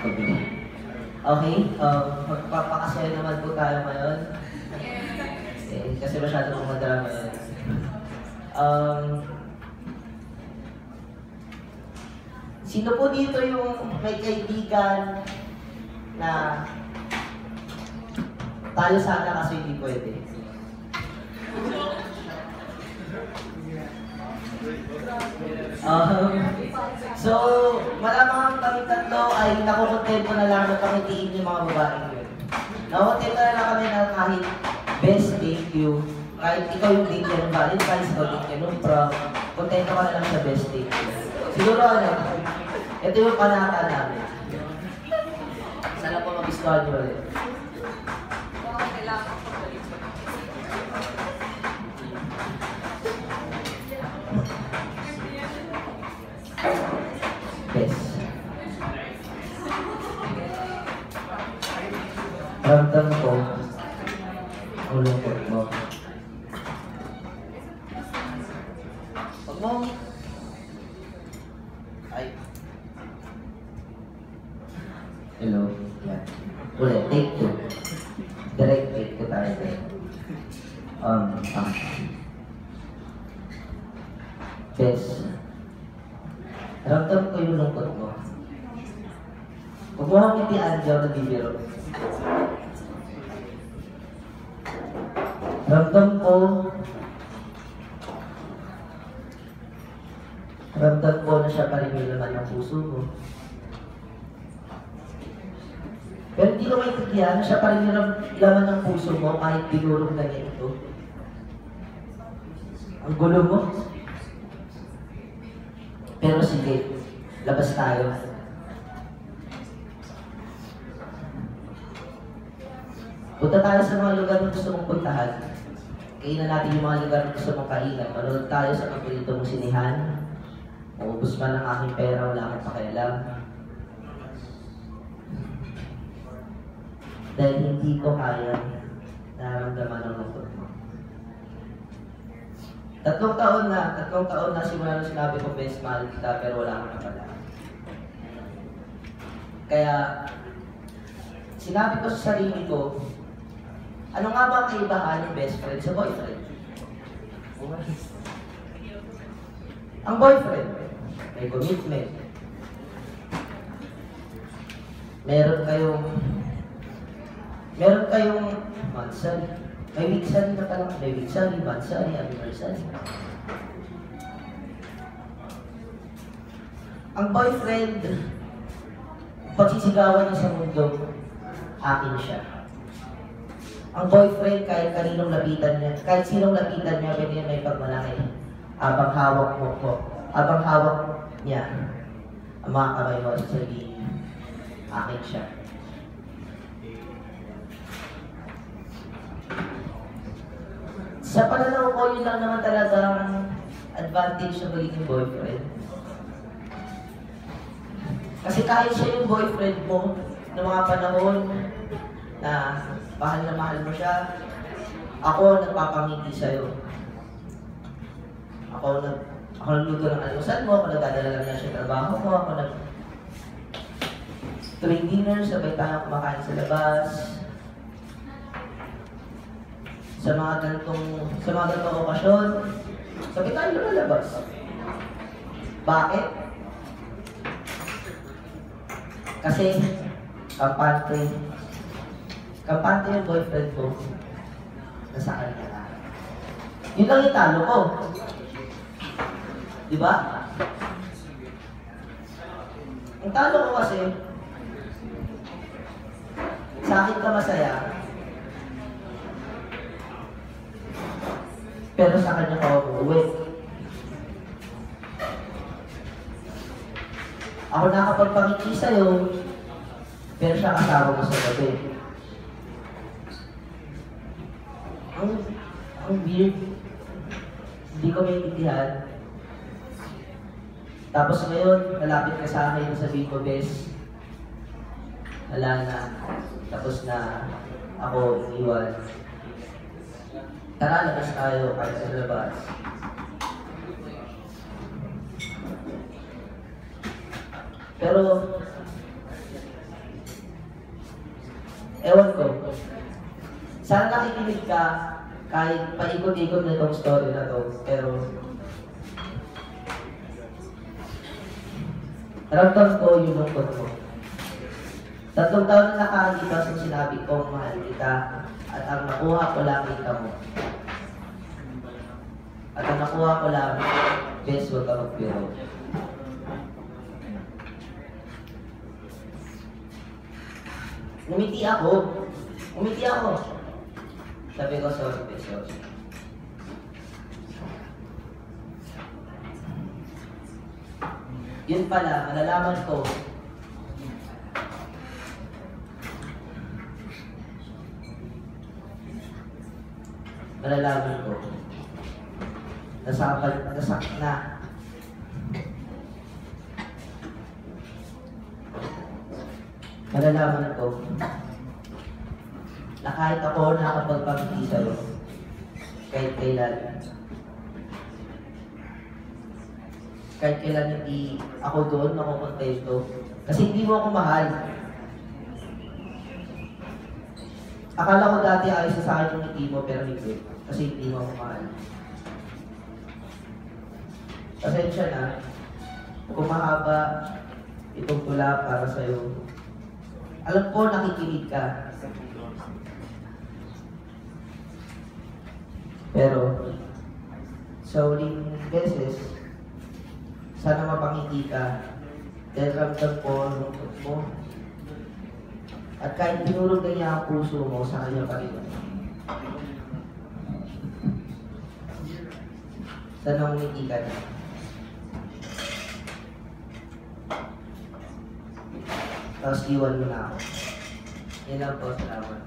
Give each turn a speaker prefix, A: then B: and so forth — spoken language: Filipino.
A: Okay, magpapakasaya naman po tayo ngayon. Kasi masyado pong madrama yun. Sino po dito yung may kaibigan na tayo sana kasi hindi pwede? So, malamang kami tatlo ay nakukontento na lang na pangitiin yung mga babaeng yun. Nakukontento na lang kami na kahit best thank you, kahit ikaw yung date niya ng Valentine's, ikaw date niya nung prom, kontento ka na lang sa best thank you. Siguro ito yung panata namin. Sana po mag-gustuhan nyo ulit. Best. Ramdam ko ang lungkot mo. Huwag mo. Ay. Hello. Yan. Ulit. Take two. Direct take ko tayo. Best. Ramdam ko yung lungkot mo. Huwag mo kang itian dyan na bibiro. Ramdam ko na siya pa rin yung laman ng puso mo. Pero hindi ko maintindihan na siya pa rin yung laman ng puso mo kahit binurong na ito. Ang gulo mo. Pero sige, labas tayo. Punta tayo sa mga lugar na gusto mong puntahan. Kainan natin yung mga lugar na gusto mong kainan. Manood tayo sa paborito mong sinihan. Maubos pa ng aking pera, wala akong pakialam. Dahil hindi ko kaya nararamdaman ng lungkot mo. Tatlong taon na simula nung sinabi ko, best, mahal kita, pero wala akong napala. Kaya, sinabi ko sa sarili ko, ano nga ba ang kaibahan ng best friend sa boyfriend? Ang boyfriend, may commitment. Meron kayong monthsary. May weeksary na palang, may weeksary, monthsary, anniversary. Ang boyfriend, pagsisigawan niya sa mundo, akin siya. Ang boyfriend, kahit kaninong lapitan niya, kahit sinong lapitan niya, pwede niya may pagmalaki. Abang hawak niya, ang mga kamay mo, sasabihin, akin siya. Sa pananaw ko, yun lang naman talaga ang advantage ng magiging boyfriend. Kasi kahit siya yung boyfriend mo, ng mga panahon na mahal na mahal mo siya, ako nagpapangiti sa'yo. Ako nagluto ng almusal mo, ako nagdadala lang niya sa trabaho mo, ako tuwing dinner, sabay tayo kumakain sa labas. Sa mga ganitong okasyon, sabay tayo lumalabas. Bakit? Kasi, kampante yung boyfriend ko, nasa kanya na. Yun lang yung talo ko. Diba? Ang talo ko kasi, sa akin ka masaya, pero sa kanya ka umuwi. Ako nakapagpangiti sa'yo, pero siya kasama mo sa gabi. Ang weird. Hindi ko maintindihan. Tapos ngayon, nalapit ka sa akin, sabihin ko, bes, wala na. Tapos na ako iniwan. Tara, labas tayo, kahit sa labas. Pero, nakikinig ka, kahit paikot-ikot na itong story na to, pero ramdam ko yung lungkot mo. 3 taon na nakakalipas nung sinabi kong mahal kita at ang nakuha ko lang ikaw mo. At ang nakuha ko lang, best huwag ka magpiro. Umiti ako. Sabi ko, sorry. Yun pala, malalaman ko, nasak na. Malalaman ko, na kahit ako nakapagpapiti sa'yo, kahit kailan hindi ako doon makukontento, kasi hindi mo ako mahal. Akala ko dati ayos sa akin yung hindi mo, pero hindi. Kasi hindi mo ako mahal. Pasensya na, kung mahaba itong tula para sa'yo. Alam ko, nakikinig ka. Pero, sa uling beses, sana mapangiti ka. Dahil ramdam ko ang lungkot mo. At kahit tinulog na niya ang puso mo sa kanya pa rin. Sana umiti ka na. Tapos iwan mo na ako. Yan lang po, salamat.